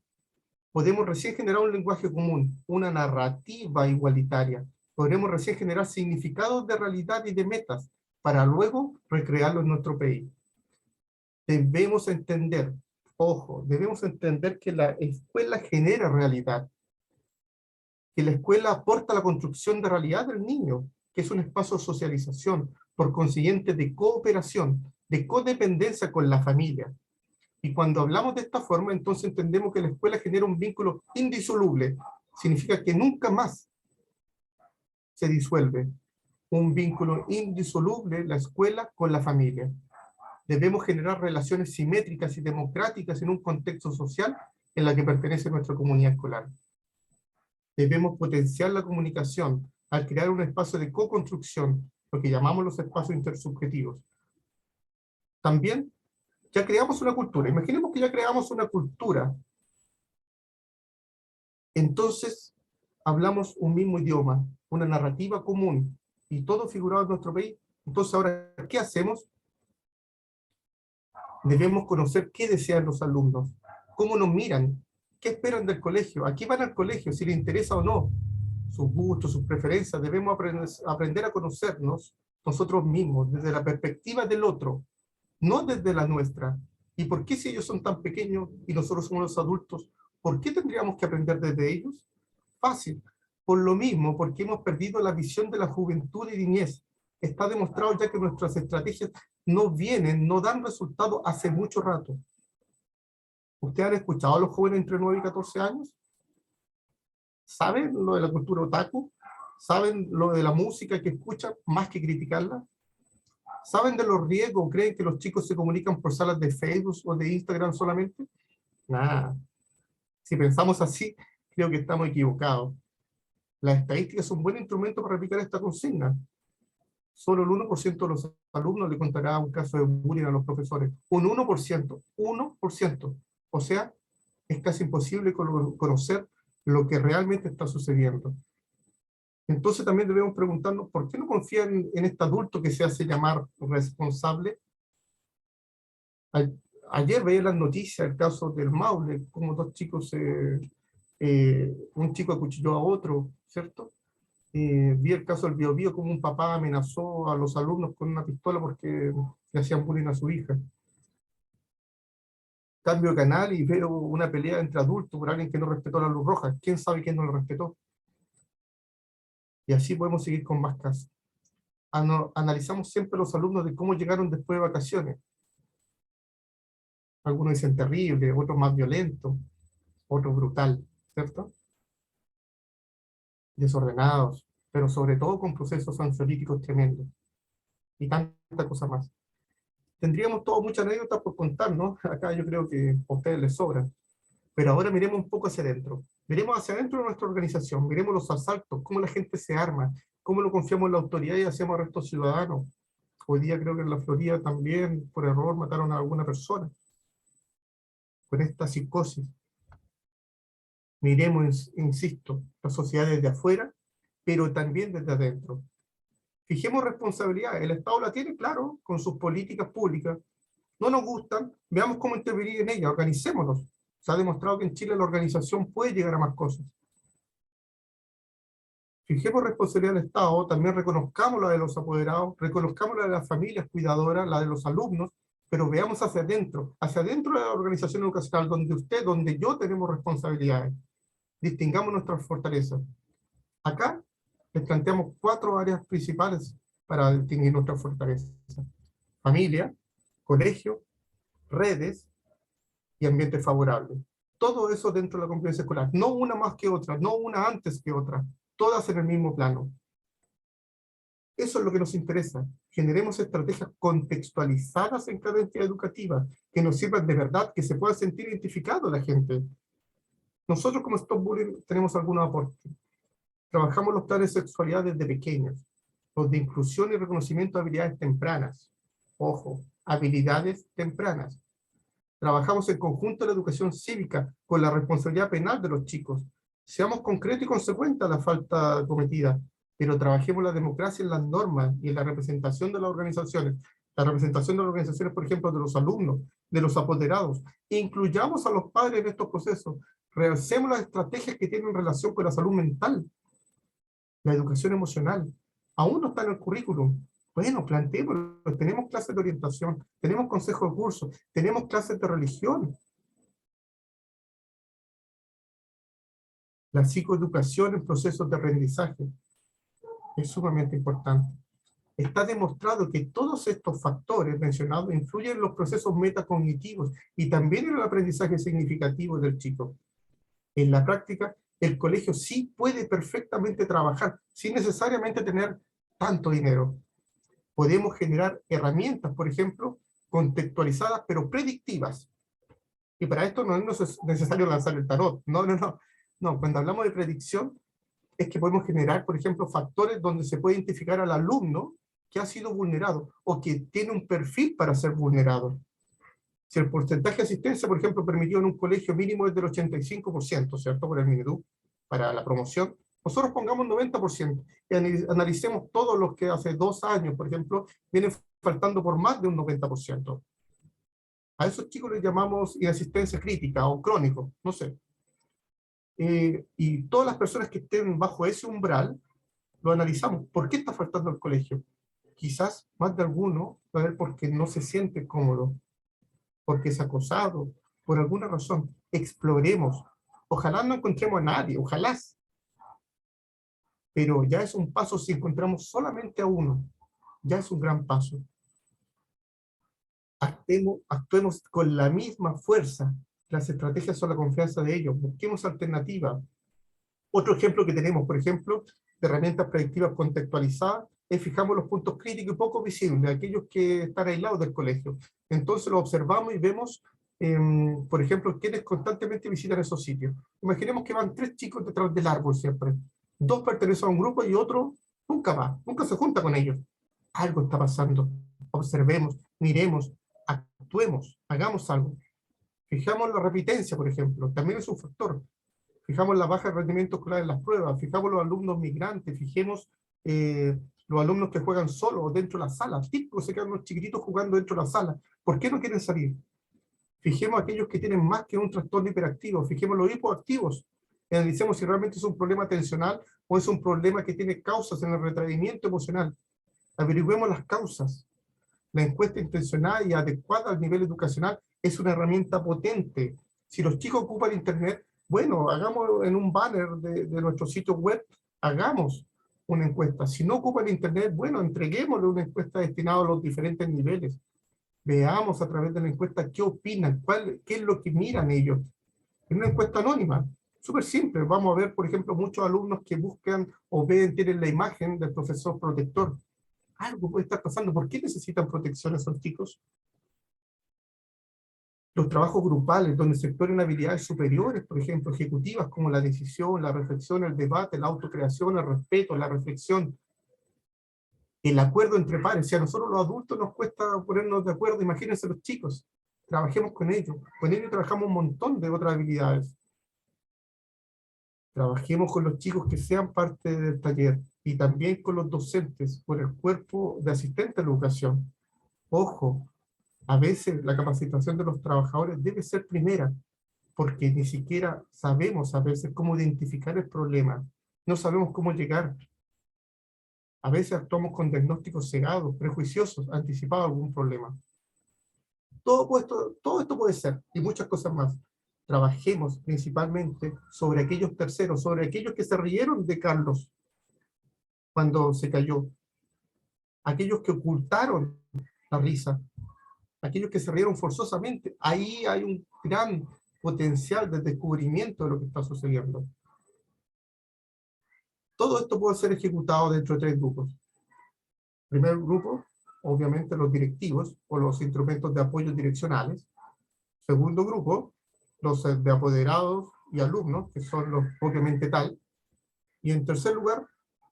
podemos recién generar un lenguaje común, una narrativa igualitaria. Podremos recién generar significados de realidad y de metas para luego recrearlo en nuestro país. Debemos entender, ojo, debemos entender que la escuela genera realidad, que la escuela aporta la construcción de realidad del niño, que es un espacio de socialización, por consiguiente de cooperación, de codependencia con la familia. Y cuando hablamos de esta forma, entonces entendemos que la escuela genera un vínculo indisoluble. Significa que nunca más se disuelve un vínculo indisoluble la escuela con la familia. Debemos generar relaciones simétricas y democráticas en un contexto social en la que pertenece nuestra comunidad escolar. Debemos potenciar la comunicación al crear un espacio de co-construcción, lo que llamamos los espacios intersubjetivos. También ya creamos una cultura. Imaginemos que ya creamos una cultura. Entonces, hablamos un mismo idioma, una narrativa común, y todo figurado en nuestro país. Entonces, ahora, ¿qué hacemos? Debemos conocer qué desean los alumnos, cómo nos miran, qué esperan del colegio, a qué van al colegio, si les interesa o no, sus gustos, sus preferencias. Debemos aprender a conocernos nosotros mismos, desde la perspectiva del otro, no desde la nuestra. ¿Y por qué si ellos son tan pequeños y nosotros somos los adultos, por qué tendríamos que aprender desde ellos? Fácil. Por lo mismo, porque hemos perdido la visión de la juventud y niñez. Está demostrado ya que nuestras estrategias no dan resultado hace mucho rato. ¿Ustedes han escuchado a los jóvenes entre 9 y 14 años? ¿Saben lo de la cultura otaku? ¿Saben lo de la música que escuchan más que criticarla? ¿Saben de los riesgos? ¿Creen que los chicos se comunican por salas de Facebook o de Instagram solamente? Nada. Si pensamos así, creo que estamos equivocados. Las estadísticas son un buen instrumento para replicar esta consigna. Solo el 1% de los alumnos le contará un caso de bullying a los profesores. Un 1%, 1%. O sea, es casi imposible conocer lo que realmente está sucediendo. Entonces también debemos preguntarnos, ¿por qué no confían en este adulto que se hace llamar responsable? Ayer veía en las noticias el caso del Maule, como dos chicos, un chico acuchilló a otro, ¿cierto? Vi el caso del Bío Bío, como un papá amenazó a los alumnos con una pistola porque le hacían bullying a su hija. Cambio de canal y veo una pelea entre adultos por alguien que no respetó la luz roja. ¿Quién sabe quién no lo respetó? Y así podemos seguir con más casos. Analizamos siempre los alumnos de cómo llegaron después de vacaciones. Algunos dicen terrible, otros más violento, otros brutal, ¿cierto? Desordenados, pero sobre todo con procesos ansiolíticos tremendos y tanta cosa más. Tendríamos todas muchas anécdotas por contar, ¿no? Acá yo creo que a ustedes les sobra. Pero ahora miremos un poco hacia adentro. Miremos hacia adentro de nuestra organización, miremos los asaltos, cómo la gente se arma, cómo lo confiamos en la autoridad y hacemos arrestos ciudadanos. Hoy día creo que en la Florida también, por error, mataron a alguna persona con esta psicosis. Miremos, insisto, la sociedad desde afuera, pero también desde adentro. Fijemos responsabilidad. El Estado la tiene, claro, con sus políticas públicas. No nos gustan, veamos cómo intervenir en ellas, organicémonos. Se ha demostrado que en Chile la organización puede llegar a más cosas. Fijemos responsabilidad del Estado, también reconozcamos la de los apoderados, reconozcamos la de las familias cuidadoras, la de los alumnos, pero veamos hacia adentro de la organización educacional, donde usted, donde yo tenemos responsabilidades. Distingamos nuestras fortalezas. Acá les planteamos 4 áreas principales para distinguir nuestras fortalezas: familia, colegio, redes y ambiente favorable. Todo eso dentro de la convivencia escolar, no una más que otra, no una antes que otra, todas en el mismo plano. Eso es lo que nos interesa. Generemos estrategias contextualizadas en cada entidad educativa, que nos sirvan de verdad, que se pueda sentir identificado la gente. Nosotros como Stop Bullying tenemos algunos aportes. Trabajamos los planes de sexualidad desde pequeños, los de inclusión y reconocimiento de habilidades tempranas. Ojo, habilidades tempranas. Trabajamos en conjunto la educación cívica con la responsabilidad penal de los chicos. Seamos concretos y consecuentes a la falta cometida, pero trabajemos la democracia en las normas y en la representación de las organizaciones. La representación de las organizaciones, por ejemplo, de los alumnos, de los apoderados. Incluyamos a los padres en estos procesos. Realcemos las estrategias que tienen relación con la salud mental, la educación emocional. Aún no está en el currículum. Bueno, planteémoslo. Tenemos clases de orientación, tenemos consejos de curso, tenemos clases de religión. La psicoeducación en procesos de aprendizaje es sumamente importante. Está demostrado que todos estos factores mencionados influyen en los procesos metacognitivos y también en el aprendizaje significativo del chico. En la práctica, el colegio sí puede perfectamente trabajar sin necesariamente tener tanto dinero. Podemos generar herramientas, por ejemplo, contextualizadas pero predictivas. Y para esto no es necesario lanzar el tarot. No, cuando hablamos de predicción, es que podemos generar, por ejemplo, factores donde se puede identificar al alumno que ha sido vulnerado o que tiene un perfil para ser vulnerado. Si el porcentaje de asistencia, por ejemplo, permitido en un colegio mínimo es del 85%, ¿cierto? Por el Mineduc, para la promoción, nosotros pongamos 90% y analicemos todos los que hace 2 años, por ejemplo, vienen faltando por más de un 90%. A esos chicos les llamamos inasistencia crítica o crónico, no sé. Y todas las personas que estén bajo ese umbral, lo analizamos. ¿Por qué está faltando el colegio? Quizás más de alguno va a ver porque no se siente cómodo, porque es acosado, por alguna razón. Exploremos. Ojalá no encontremos a nadie, ojalá. Pero ya es un paso si encontramos solamente a uno. Ya es un gran paso. Actuemos con la misma fuerza. Las estrategias son la confianza de ellos. Busquemos alternativas. Otro ejemplo que tenemos, por ejemplo, de herramientas predictivas contextualizadas, es fijamos los puntos críticos y poco visibles, aquellos que están aislados del colegio. Entonces lo observamos y vemos, por ejemplo, quienes constantemente visitan esos sitios. Imaginemos que van 3 chicos detrás del árbol siempre. 2 pertenecen a un grupo y otro nunca va, nunca se junta con ellos. Algo está pasando. Observemos, miremos, actuemos, hagamos algo. Fijamos la repitencia, por ejemplo, también es un factor. Fijamos la baja de rendimiento escolar en las pruebas, fijamos los alumnos migrantes, fijemos los alumnos que juegan solos dentro de la sala, típicos se quedan los chiquititos jugando dentro de la sala. ¿Por qué no quieren salir? Fijemos aquellos que tienen más que un trastorno hiperactivo, fijemos los hipoactivos, analicemos si realmente es un problema tensional o es un problema que tiene causas en el retraimiento emocional. Averigüemos las causas. La encuesta intencionada y adecuada al nivel educacional es una herramienta potente. Si los chicos ocupan Internet, bueno, hagamos en un banner de nuestro sitio web, hagamos una encuesta. Si no ocupan Internet, bueno, entreguémosle una encuesta destinada a los diferentes niveles. Veamos a través de la encuesta qué opinan, qué es lo que miran ellos. Es una encuesta anónima. Súper simple. Vamos a ver, por ejemplo, muchos alumnos que buscan o ven, tienen la imagen del profesor protector. Algo puede estar pasando. ¿Por qué necesitan protección esos chicos? Los trabajos grupales, donde se exploran habilidades superiores, por ejemplo, ejecutivas, como la decisión, la reflexión, el debate, la autocreación, el respeto, la reflexión, el acuerdo entre pares. Si a nosotros los adultos nos cuesta ponernos de acuerdo, imagínense los chicos. Trabajemos con ellos. Con ellos trabajamos un montón de otras habilidades. Trabajemos con los chicos que sean parte del taller y también con los docentes, con el cuerpo de asistente de la educación. Ojo, a veces la capacitación de los trabajadores debe ser primera, porque ni siquiera sabemos a veces cómo identificar el problema. No sabemos cómo llegar. A veces actuamos con diagnósticos cegados, prejuiciosos, anticipados a algún problema. Todo esto puede ser, y muchas cosas más. Trabajemos principalmente sobre aquellos terceros, sobre aquellos que se rieron de Carlos cuando se cayó, aquellos que ocultaron la risa, aquellos que se rieron forzosamente. Ahí hay un gran potencial de descubrimiento de lo que está sucediendo. Todo esto puede ser ejecutado dentro de 3 grupos. Primer grupo, obviamente los directivos o los instrumentos de apoyo direccionales. Segundo grupo, los de apoderados y alumnos, que son los propiamente tal. Y en tercer lugar,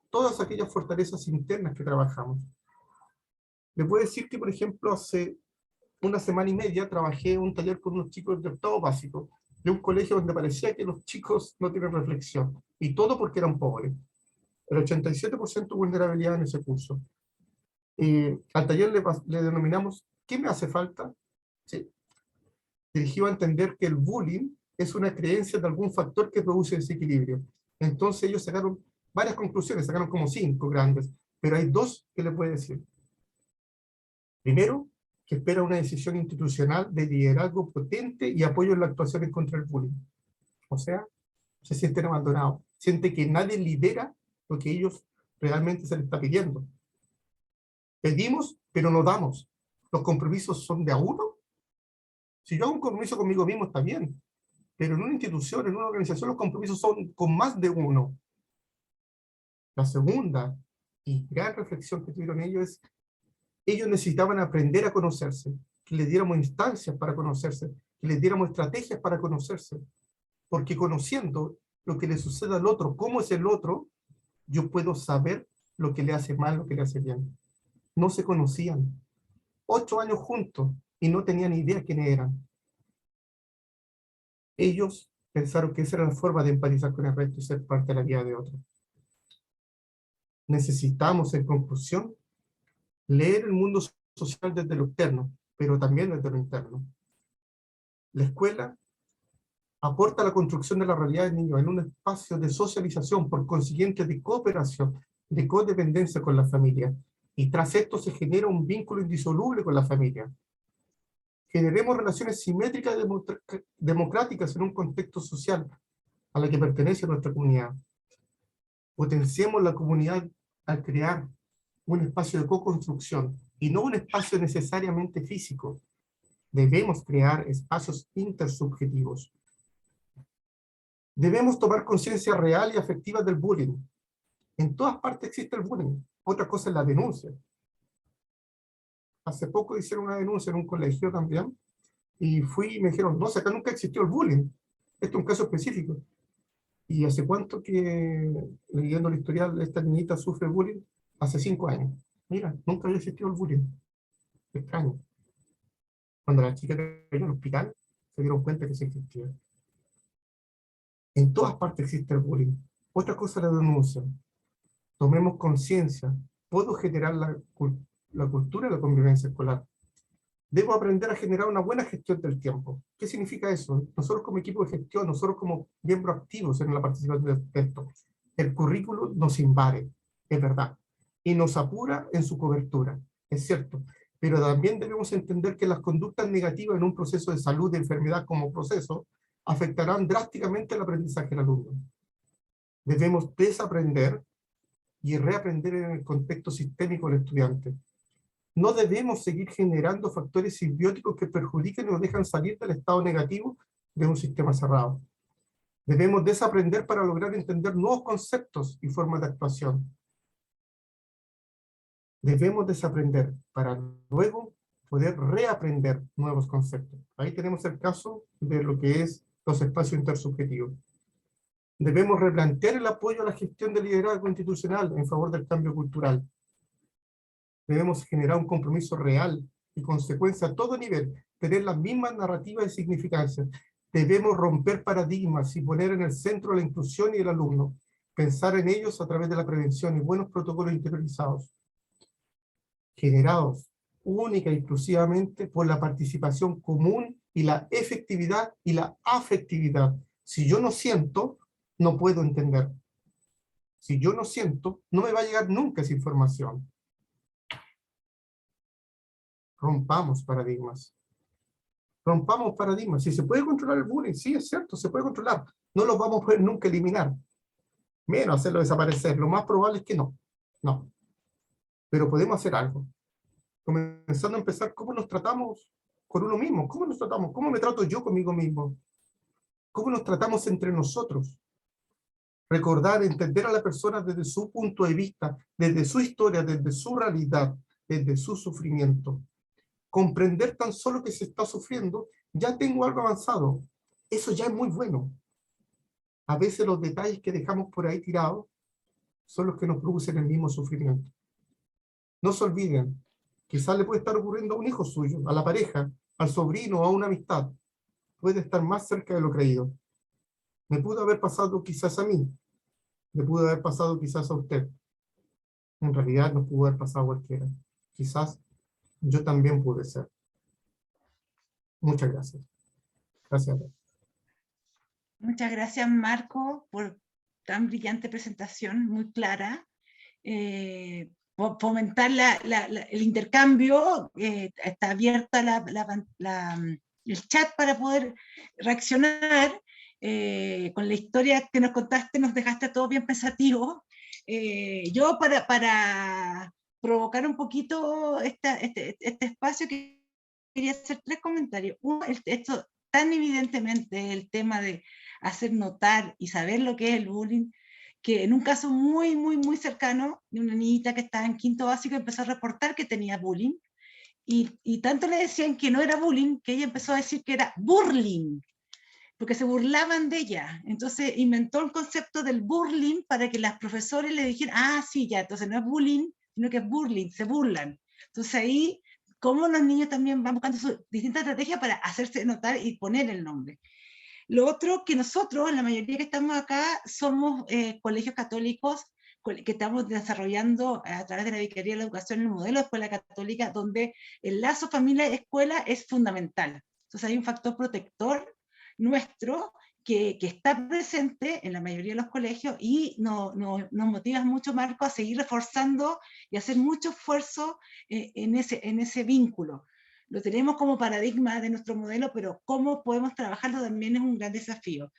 todas aquellas fortalezas internas que trabajamos. Les voy a decir que, por ejemplo, hace una semana y media trabajé un taller con unos chicos de octavo básico, de un colegio donde parecía que los chicos no tienen reflexión, y todo porque eran pobres. El 87% de vulnerabilidad en ese curso. Al taller le denominamos ¿qué me hace falta? Sí. Dirigido a entender que el bullying es una creencia de algún factor que produce desequilibrio. Entonces ellos sacaron varias conclusiones, sacaron como 5 grandes, pero hay 2 que les voy a decir. Primero, que espera una decisión institucional de liderazgo potente y apoyo en la actuación contra el bullying. O sea, se sienten abandonados, sienten que nadie lidera lo que ellos realmente se les está pidiendo. Pedimos, pero no damos. Los compromisos son de a uno. Si yo hago un compromiso conmigo mismo está bien, pero en una institución, en una organización, los compromisos son con más de uno. La segunda y gran reflexión que tuvieron ellos es, ellos necesitaban aprender a conocerse, que les diéramos instancias para conocerse, que les diéramos estrategias para conocerse, porque conociendo lo que le sucede al otro, cómo es el otro, yo puedo saber lo que le hace mal, lo que le hace bien. No se conocían. 8 años juntos y no tenían ni idea quiénes eran. Ellos pensaron que esa era la forma de empatizar con el resto y ser parte de la vida de otro. Necesitamos, en conclusión, leer el mundo social desde lo externo, pero también desde lo interno. La escuela aporta a la construcción de la realidad del niño en un espacio de socialización, por consiguiente de cooperación, de codependencia con la familia, y tras esto se genera un vínculo indisoluble con la familia. Generemos relaciones simétricas democráticas en un contexto social a la que pertenece nuestra comunidad. Potenciemos la comunidad al crear un espacio de co-construcción y no un espacio necesariamente físico. Debemos crear espacios intersubjetivos. Debemos tomar conciencia real y afectiva del bullying. En todas partes existe el bullying. Otra cosa es la denuncia. Hace poco hicieron una denuncia en un colegio también, y fui y me dijeron, no, acá nunca existió el bullying. Esto es un caso específico. ¿Y hace cuánto que, leyendo el historial, esta niñita sufre bullying? Hace 5 años. Mira, nunca había existido el bullying. Extraño. Cuando la chica cayó en el hospital, se dieron cuenta que sí existía. En todas partes existe el bullying. Otra cosa es la denuncia. Tomemos conciencia. ¿Puedo generar la cultura de la convivencia escolar? Debo aprender a generar una buena gestión del tiempo. ¿Qué significa eso? Nosotros como equipo de gestión, nosotros como miembros activos en la participación de esto, el currículo nos invade, es verdad, y nos apura en su cobertura, es cierto, pero también debemos entender que las conductas negativas en un proceso de salud, de enfermedad como proceso, afectarán drásticamente el aprendizaje del alumno. Debemos desaprender y reaprender en el contexto sistémico del estudiante. No debemos seguir generando factores simbióticos que perjudiquen o dejan salir del estado negativo de un sistema cerrado. Debemos desaprender para lograr entender nuevos conceptos y formas de actuación. Debemos desaprender para luego poder reaprender nuevos conceptos. Ahí tenemos el caso de lo que es los espacios intersubjetivos. Debemos replantear el apoyo a la gestión del liderazgo institucional en favor del cambio cultural. Debemos generar un compromiso real y consecuencia a todo nivel, tener las mismas narrativas de significancia. Debemos romper paradigmas y poner en el centro la inclusión y el alumno, pensar en ellos a través de la prevención y buenos protocolos interiorizados, generados única y exclusivamente por la participación común y la efectividad y la afectividad. Si yo no siento, no puedo entender. Si yo no siento, no me va a llegar nunca esa información. Rompamos paradigmas. Rompamos paradigmas. Si se puede controlar el bullying, sí, es cierto, se puede controlar. No lo vamos a poder nunca eliminar. Menos hacerlo desaparecer. Lo más probable es que no. No. Pero podemos hacer algo. Comenzando a empezar cómo nos tratamos con uno mismo. ¿Cómo nos tratamos? ¿Cómo me trato yo conmigo mismo? ¿Cómo nos tratamos entre nosotros? Recordar, entender a la persona desde su punto de vista, desde su historia, desde su realidad, desde su sufrimiento. Comprender tan solo que se está sufriendo, ya tengo algo avanzado. Eso ya es muy bueno. A veces los detalles que dejamos por ahí tirados son los que nos producen el mismo sufrimiento. No se olviden, quizás le puede estar ocurriendo a un hijo suyo, a la pareja, al sobrino o a una amistad. Puede estar más cerca de lo creído. Me pudo haber pasado quizás a mí, le pudo haber pasado quizás a usted. En realidad nos pudo haber pasado a cualquiera. Quizás yo también pude ser. Muchas gracias. Gracias. Muchas gracias, Marco, por tan brillante presentación, muy clara. Por fomentar el intercambio, está abierta el chat para poder reaccionar. Con la historia que nos contaste, nos dejaste a todos bien pensativos. Yo, para provocar un poquito este espacio, quería hacer 3 comentarios. Uno, esto tan evidentemente el tema de hacer notar y saber lo que es el bullying, que en un caso muy, muy, muy cercano, de una niñita que estaba en quinto básico, empezó a reportar que tenía bullying, y tanto le decían que no era bullying, que ella empezó a decir que era burling, porque se burlaban de ella. Entonces inventó el concepto del burling para que las profesores le dijeran, ah, sí, ya, entonces no es bullying, sino que es burling, se burlan. Entonces ahí, como los niños también van buscando sus distintas estrategias para hacerse notar y poner el nombre. Lo otro, que nosotros, la mayoría que estamos acá, somos colegios católicos que estamos desarrollando a través de la Vicaría de la Educación el modelo de escuela católica, donde el lazo familia-escuela es fundamental. Entonces hay un factor protector nuestro que está presente en la mayoría de los colegios y nos motiva mucho, Marco, a seguir reforzando y hacer mucho esfuerzo en ese vínculo. Lo tenemos como paradigma de nuestro modelo, pero cómo podemos trabajarlo también es un gran desafío.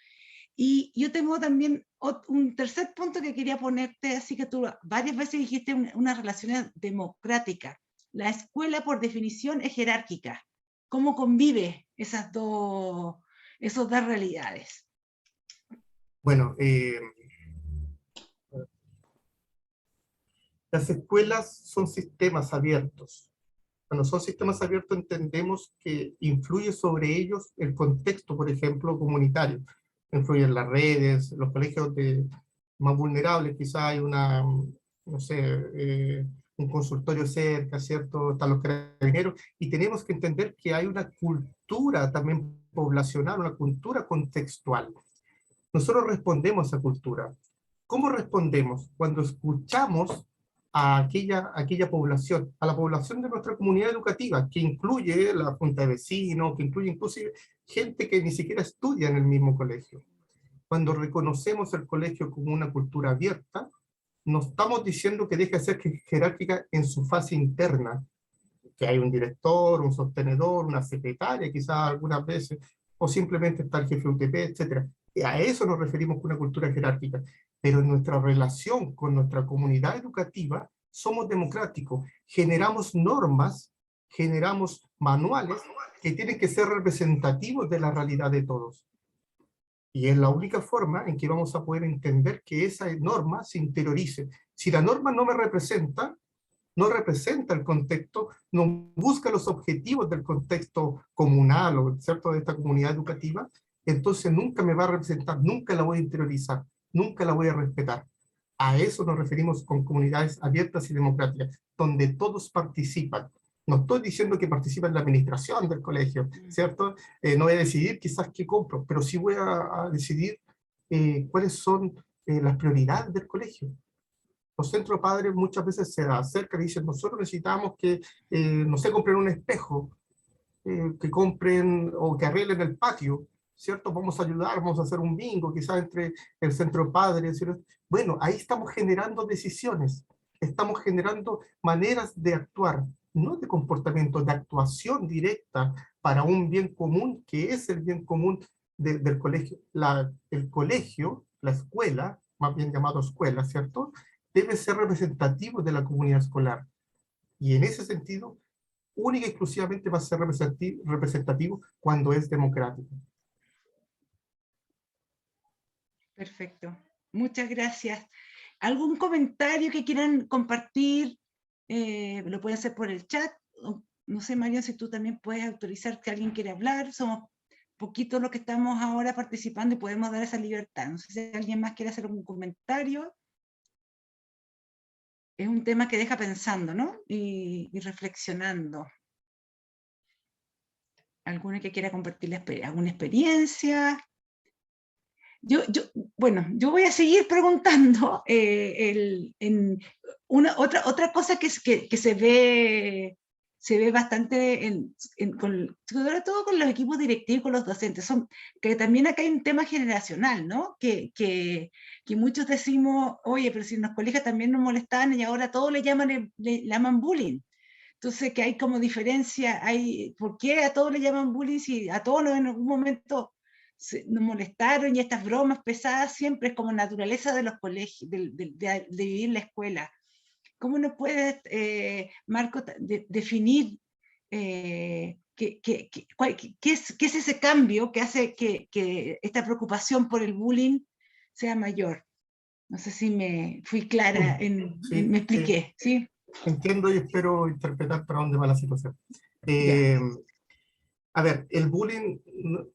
Y yo tengo también un tercer punto que quería ponerte, así que tú varias veces dijiste una relación democrática. La escuela, por definición, es jerárquica. ¿Cómo convive esas dos realidades? Bueno, las escuelas son sistemas abiertos. Cuando son sistemas abiertos entendemos que influye sobre ellos el contexto, por ejemplo, comunitario. Influyen las redes, los colegios más vulnerables, quizá hay no sé, un consultorio cerca, ¿cierto? Están los carabineros, y tenemos que entender que hay una cultura también poblacional, una cultura contextual. Nosotros respondemos a esa cultura. ¿Cómo respondemos? Cuando escuchamos a aquella población, a la población de nuestra comunidad educativa, que incluye la junta de vecinos, que incluye inclusive gente que ni siquiera estudia en el mismo colegio. Cuando reconocemos el colegio como una cultura abierta, no estamos diciendo que deje de ser jerárquica en su fase interna, que hay un director, un sostenedor, una secretaria, quizás algunas veces, o simplemente está el jefe UTP, etc. Y a eso nos referimos con una cultura jerárquica. Pero en nuestra relación con nuestra comunidad educativa somos democráticos, generamos normas, generamos manuales que tienen que ser representativos de la realidad de todos. Y es la única forma en que vamos a poder entender que esa norma se interiorice. Si la norma no me representa, no representa el contexto, no busca los objetivos del contexto comunal o ¿cierto? De esta comunidad educativa, entonces nunca me va a representar, nunca la voy a interiorizar, nunca la voy a respetar. A eso nos referimos con comunidades abiertas y democráticas, donde todos participan. No estoy diciendo que participa en la administración del colegio, ¿cierto? No voy a decidir quizás qué compro, pero sí voy a decidir cuáles son las prioridades del colegio. Los centros padres muchas veces se acercan y dicen, nosotros necesitamos que, no sé, compren un espejo, que compren o que arreglen el patio, ¿cierto? Vamos a ayudar, vamos a hacer un bingo, quizás entre el centro padre, ¿cierto? Bueno, ahí estamos generando decisiones, estamos generando maneras de actuar, no de comportamiento, de actuación directa para un bien común, que es el bien común del colegio. El colegio, la escuela, más bien llamado escuela, ¿cierto? Debe ser representativo de la comunidad escolar. Y en ese sentido, única y exclusivamente va a ser representativo cuando es democrático. Perfecto. Muchas gracias. ¿Algún comentario que quieran compartir? Lo pueden hacer por el chat. No sé, María, si tú también puedes autorizar que alguien quiera hablar. Somos poquitos los que estamos ahora participando y podemos dar esa libertad. No sé si alguien más quiere hacer algún comentario. Es un tema que deja pensando, ¿no? Y reflexionando. ¿Alguno que quiera compartir alguna experiencia? Bueno, yo voy a seguir preguntando. Otra cosa que se ve bastante, sobre todo con los equipos directivos, con los docentes, que también acá hay un tema generacional, ¿no? Que muchos decimos, oye, pero si en los colegios también nos molestaban y ahora todos le llaman bullying. Entonces, que hay como diferencia, ¿por qué a todos le llaman bullying si a todos en algún momento nos molestaron? Y estas bromas pesadas siempre es como naturaleza de los colegios, de vivir la escuela. ¿Cómo nos puedes, Marco, definir qué es ese cambio que hace que esta preocupación por el bullying sea mayor? No sé si me fui clara, Sí, me expliqué, ¿sí? entiendo y espero interpretar para dónde va la situación. Ya. A ver, el bullying,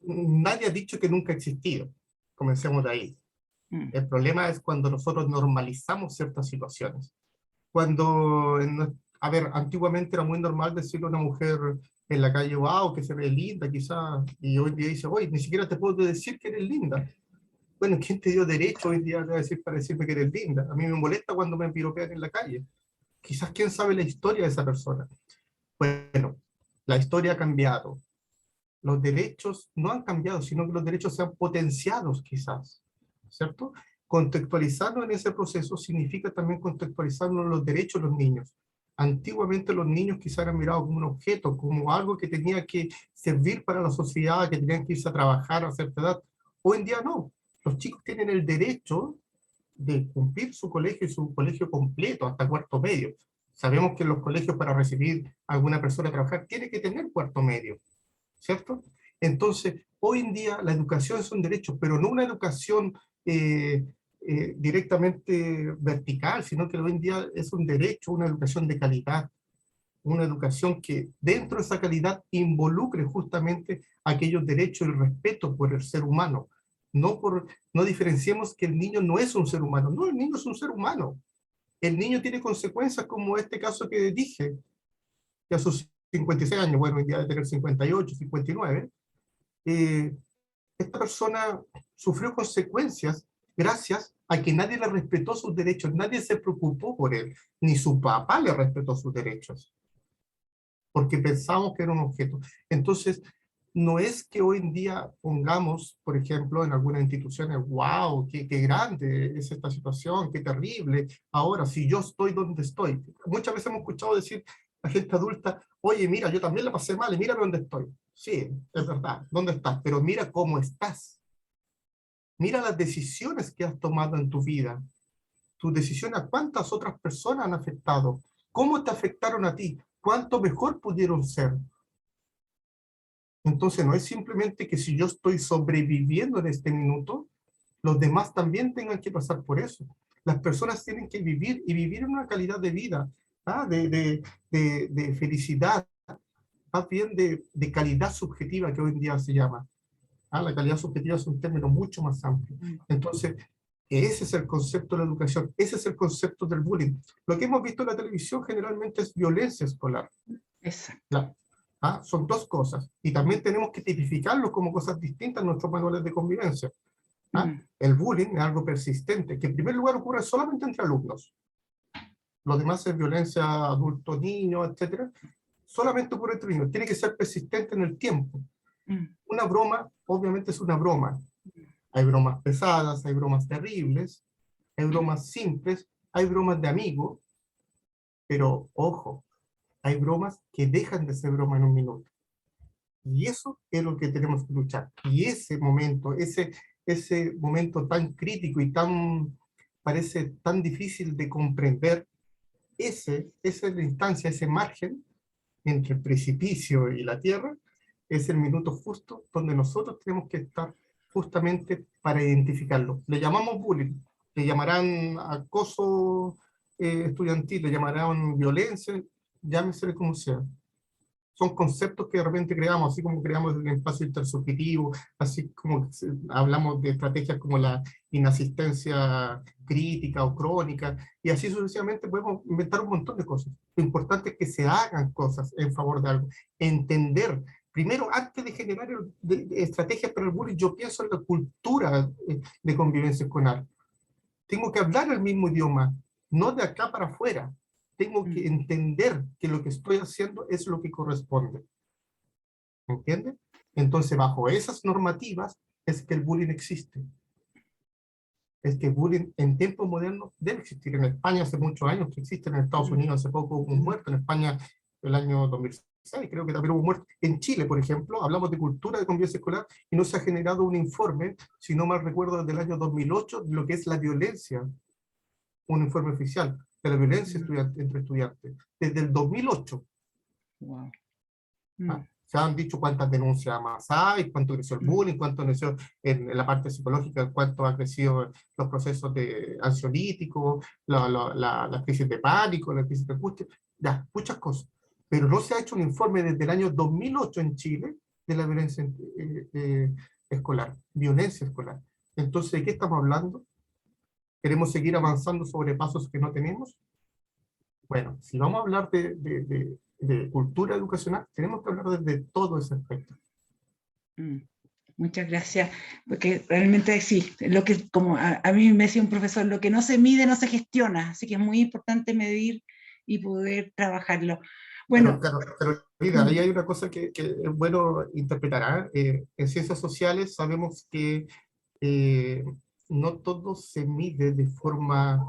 nadie ha dicho que nunca ha existido. Comencemos de ahí. Mm. El problema es cuando nosotros normalizamos ciertas situaciones. Cuando, a ver, antiguamente era muy normal decirle a una mujer en la calle, wow, que se ve linda, quizás, y hoy día dice, oye, ni siquiera te puedo decir que eres linda. Bueno, ¿quién te dio derecho hoy en día a decir para decirme que eres linda? A mí me molesta cuando me piropean en la calle. Quizás quién sabe la historia de esa persona. Bueno, la historia ha cambiado. Los derechos no han cambiado, sino que los derechos se han potenciado quizás, ¿cierto? Contextualizarnos en ese proceso significa también contextualizarnos en los derechos de los niños. Antiguamente los niños quizás eran mirados como un objeto, como algo que tenía que servir para la sociedad, que tenían que irse a trabajar a cierta edad. Hoy en día no. Los chicos tienen el derecho de cumplir su colegio y su colegio completo hasta cuarto medio. Sabemos que en los colegios para recibir a alguna persona a trabajar tiene que tener cuarto medio, ¿cierto? Entonces, hoy en día la educación es un derecho, pero no una educación directamente vertical, sino que hoy en día es un derecho, una educación de calidad, una educación que dentro de esa calidad involucre justamente aquellos derechos y el respeto por el ser humano. No diferenciemos que el niño no es un ser humano, no, el niño es un ser humano. El niño tiene consecuencias como este caso que dije, que a sus 56 años, bueno, ya de tener 58, 59, esta persona sufrió consecuencias gracias a que nadie le respetó sus derechos, nadie se preocupó por él, ni su papá le respetó sus derechos, porque pensamos que era un objeto. Entonces, no es que hoy en día pongamos, por ejemplo, en algunas instituciones, wow, qué grande es esta situación, qué terrible. Ahora, si yo estoy donde estoy, muchas veces hemos escuchado decir a gente adulta, oye, mira, yo también la pasé mal y mira dónde estoy. Sí, es verdad, ¿dónde estás? Pero mira cómo estás. Mira las decisiones que has tomado en tu vida. Tus decisiones a cuántas otras personas han afectado. ¿Cómo te afectaron a ti? ¿Cuánto mejor pudieron ser? Entonces no es simplemente que si yo estoy sobreviviendo en este minuto, los demás también tengan que pasar por eso. Las personas tienen que vivir y vivir en una calidad de vida, ¿ah? De felicidad, más bien de calidad subjetiva que hoy en día se llama. ¿Ah? La calidad subjetiva es un término mucho más amplio. Entonces, ese es el concepto de la educación, ese es el concepto del bullying. Lo que hemos visto en la televisión generalmente es violencia escolar. Exacto. Son dos cosas. Y también tenemos que tipificarlo como cosas distintas en nuestros manuales de convivencia. El bullying es algo persistente, que en primer lugar ocurre solamente entre alumnos. Lo demás es violencia adulto-niño, etcétera. Solamente ocurre entre niños. Tiene que ser persistente en el tiempo. Una broma, obviamente, es una broma. Hay bromas pesadas, hay bromas terribles, hay bromas simples, hay bromas de amigos, pero ojo, hay bromas que dejan de ser broma en un minuto. Y eso es lo que tenemos que luchar. Y ese momento tan crítico y parece tan difícil de comprender, esa es la instancia, ese margen entre el precipicio y la tierra, es el minuto justo donde nosotros tenemos que estar justamente para identificarlo. Le llamamos bullying, le llamarán acoso estudiantil, le llamarán violencia, llámesele como sea. Son conceptos que de repente creamos, así como creamos el espacio intersubjetivo, así como hablamos de estrategias como la inasistencia crítica o crónica, y así sucesivamente podemos inventar un montón de cosas. Lo importante es que se hagan cosas en favor de algo, entender. Primero, antes de generar estrategias para el bullying, yo pienso en la cultura de convivencia escolar. Tengo que hablar el mismo idioma, no de acá para afuera. Tengo que entender que lo que estoy haciendo es lo que corresponde. ¿Entiende? Entonces, bajo esas normativas, es que el bullying existe. Es que el bullying en tiempos modernos debe existir. En España hace muchos años que existe, en Estados Unidos hace poco hubo un muerto, en España el año 2006 creo que también hubo un muerto. En Chile, por ejemplo, hablamos de cultura de convivencia escolar y no se ha generado un informe, si no mal recuerdo, desde el año 2008, de lo que es la violencia, un informe oficial de la violencia entre estudiantes, desde el 2008. Wow. Se han dicho cuántas denuncias más hay, cuánto creció el bullying, cuánto creció en la parte psicológica, cuánto ha crecido los procesos de ansiolíticos, la crisis de pánico, la crisis de angustia, ya, muchas cosas. Pero no se ha hecho un informe desde el año 2008 en Chile de la violencia escolar, violencia escolar. Entonces, ¿de qué estamos hablando? ¿Queremos seguir avanzando sobre pasos que no tenemos? Bueno, si vamos a hablar de cultura educacional, tenemos que hablar de todo ese aspecto. Muchas gracias, porque realmente sí, lo que, como a mí me decía un profesor, lo que no se mide no se gestiona, así que es muy importante medir y poder trabajarlo. Bueno, pero mira, ahí hay una cosa que es bueno interpretar. En ciencias sociales sabemos que no todo se mide de forma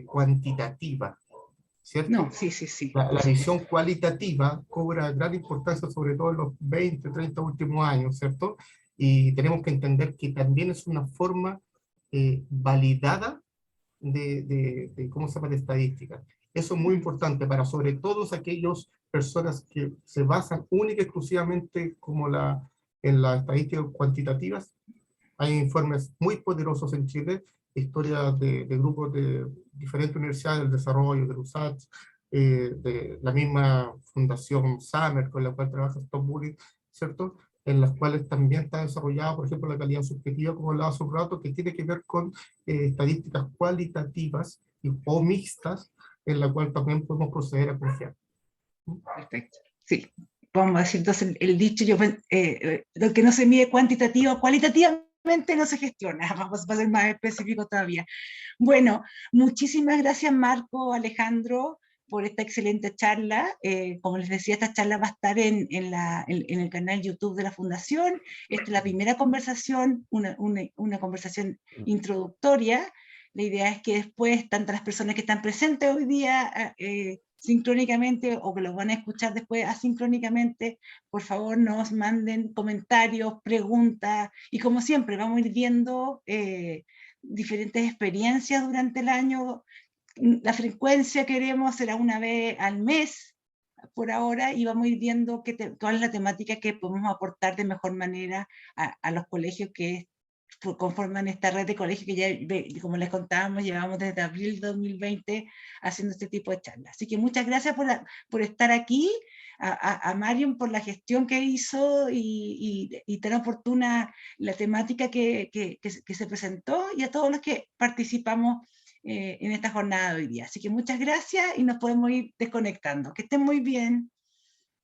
cuantitativa, ¿cierto? no, sí. La visión cualitativa cobra gran importancia, sobre todo en los 20, 30 últimos años, ¿cierto? Y tenemos que entender que también es una forma validada ¿cómo se llama?, de estadística. Eso es muy importante para sobre todo aquellas personas que se basan única y exclusivamente en las estadísticas cuantitativas. Hay informes muy poderosos en Chile, historias de grupos de diferentes universidades del desarrollo, de USACH, de la misma fundación Summer, con la cual trabaja Stop Bullying, ¿cierto? En las cuales también está desarrollada, por ejemplo, la calidad subjetiva, como hablaba hace un rato, que tiene que ver con estadísticas cualitativas o mixtas, en la cual también podemos proceder a confiar. Perfecto, sí. Vamos a decir entonces el dicho, lo que no se mide cualitativamente no se gestiona. Vamos a ser más específicos todavía. Bueno, muchísimas gracias Marco, Alejandro, por esta excelente charla. Como les decía, esta charla va a estar en el canal YouTube de la Fundación. Esta es la primera conversación, una conversación introductoria. La idea es que después, tanto las personas que están presentes hoy día sincrónicamente o que lo van a escuchar después asincrónicamente, por favor nos manden comentarios, preguntas, y como siempre vamos a ir viendo diferentes experiencias durante el año. La frecuencia queremos será una vez al mes, por ahora y vamos a ir viendo cuál es la temática que podemos aportar de mejor manera a los colegios que conforman esta red de colegios que ya, como les contábamos, llevamos desde abril de 2020 haciendo este tipo de charlas. Así que muchas gracias por estar aquí, a Marion por la gestión que hizo y tan oportuna la temática que se presentó, y a todos los que participamos en esta jornada de hoy día. Así que muchas gracias y nos podemos ir desconectando. Que estén muy bien.